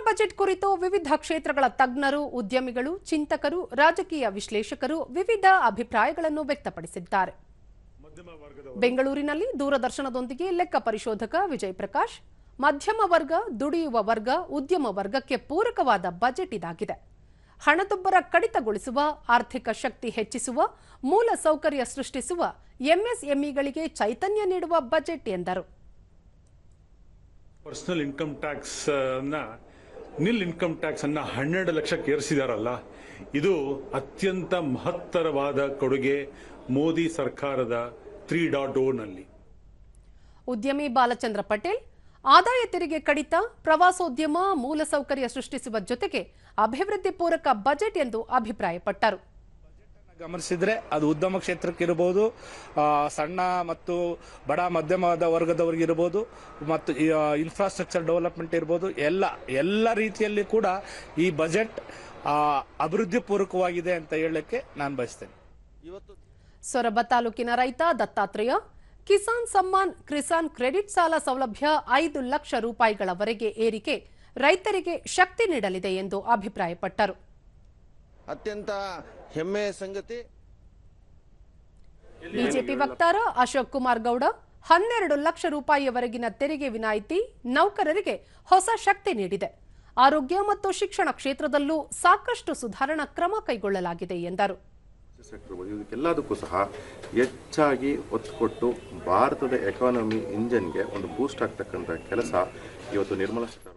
Budget ಕುರಿತು ವಿವಿಧ ಕ್ಷೇತ್ರಗಳ ತಜ್ಞರು, ಉದ್ಯಮಿಗಳು, ಚಿಂತಕರು, ರಾಜಕೀಯ ವಿಶ್ಲೇಷಕರು ವಿವಿಧ ಅಭಿಪ್ರಾಯಗಳನ್ನು ವ್ಯಕ್ತಪಡಿಸಿದ್ದಾರೆ. ಬೆಂಗಳೂರಿನಲ್ಲಿ ದೂರದರ್ಶನದೊಂದಿಗೆ ಲೆಕ್ಕ ಪರಿಶೋಧಕ ವಿಜಯ್ ಪ್ರಕಾಶ್, ಮಧ್ಯಮ ವರ್ಗ, ದುಡಿಯುವ ವರ್ಗ, ಉದ್ಯಮ ವರ್ಗಕ್ಕೆ ಪೂರಕವಾದ ಬಜೆಟ್ ಇದಾಗಿದೆ. ಹಣದುಬ್ಬರ ಕಡಿತಗೊಳಿಸುವ, ಆರ್ಥಿಕ ಶಕ್ತಿ ಹೆಚ್ಚಿಸುವ, ಮೂಲ ಸೌಕರ್ಯ ಸೃಷ್ಟಿಸುವ, ಎಂಎಸ್ಎಂಇಗಳಿಗೆ ಚೈತನ್ಯ ನೀಡುವ ಬಜೆಟ್ ಎಂದರು. ಪರ್ಸನಲ್ ಇನ್ಕಮ್ ಟ್ಯಾಕ್ಸ್ ನಿಲ್ ಇನ್ಕಮ್ ಟ್ಯಾಕ್ಸ್ ಅನ್ನ 12 ಲಕ್ಷಕ್ಕೆ ಏರಿಸಿದಾರಲ್ಲ, ಇದು ಅತ್ಯಂತ ಮಹತ್ತರವಾದ ಕೊಡುಗೆ ಮೋದಿ ಸರ್ಕಾರದ 3.0 ನಲ್ಲಿ. ಉದ್ಯಮಿ ಬಾಲಚಂದ್ರ ಪಟೇಲ್, ಆದಾಯ ತೆರಿಗೆ ಕಡಿತ, ಪ್ರವಾಸೋದ್ಯಮ, ಮೂಲಸೌಕರ್ಯ ಸೃಷ್ಟಿಸುವ ಜೊತೆಗೆ ಅಭಿವೃದ್ಧಿ ಪೂರಕ ಬಜೆಟ್ ಎಂದು ಅಭಿಪ್ರಾಯಪಟ್ಟರು. ಗಮನಿಸಿದ್ರೆ ಅದು ಉದ್ಯಮ ಕ್ಷೇತ್ರಕ್ಕಿರಬಹುದು, ಸಣ್ಣ ಮತ್ತು ಬಡ ಮಧ್ಯಮದ ವರ್ಗದವರಿಗಿರಬಹುದು, ಮತ್ತು ಇನ್ಫ್ರಾಸ್ಟ್ರಕ್ಚರ್ ಡೆವಲಪ್ಮೆಂಟ್ ಇರಬಹುದು, ಎಲ್ಲ ರೀತಿಯಲ್ಲಿ ಕೂಡ ಈ ಬಜೆಟ್ ಅಭಿವೃದ್ಧಿ ಪೂರಕವಾಗಿದೆ ಅಂತ ಹೇಳಕ್ಕೆ ನಾನು ಬಯಸ್ತೇನೆ. ಸೊರಬ ತಾಲೂಕಿನ ರೈತ ದತ್ತಾತ್ರೇಯ, ಕಿಸಾನ್ ಸಮ್ಮಾನ್ ಕಿಸಾನ್ ಕ್ರೆಡಿಟ್ ಸಾಲ ಸೌಲಭ್ಯ 5 ಲಕ್ಷ ರೂಪಾಯಿಗಳವರೆಗೆ ಏರಿಕೆ ರೈತರಿಗೆ ಶಕ್ತಿ ನೀಡಲಿದೆ ಎಂದು ಅಭಿಪ್ರಾಯಪಟ್ಟರು. ಅತ್ಯಂತ ಹೆಮ್ಮೆಯ ಸಂಗತಿ. ಬಿಜೆಪಿ ವಕ್ತಾರ ಅಶೋಕ್ ಕುಮಾರ್ ಗೌಡ, 12 ಲಕ್ಷ ರೂಪಾಯಿಯವರೆಗಿನ ತೆರಿಗೆ ವಿನಾಯಿತಿ ನೌಕರರಿಗೆ ಹೊಸ ಶಕ್ತಿ ನೀಡಿದೆ. ಆರೋಗ್ಯ ಮತ್ತು ಶಿಕ್ಷಣ ಕ್ಷೇತ್ರದಲ್ಲೂ ಸಾಕಷ್ಟು ಸುಧಾರಣಾ ಕ್ರಮ ಕೈಗೊಳ್ಳಲಾಗಿದೆ ಎಂದರು. ಎಲ್ಲದಕ್ಕೂ ಸಹ ಹೆಚ್ಚಾಗಿ ಒತ್ತು ಕೊಟ್ಟು ಭಾರತದ ಎಕಾನಮಿ ಇಂಜನ್ಗೆ ಒಂದು ಬೂಸ್ಟ್ ಆಗ್ತಕ್ಕಂಥ ಕೆಲಸ ಇವತ್ತು ನಿರ್ಮಲಾ ಸೀತಾರಾಮನ್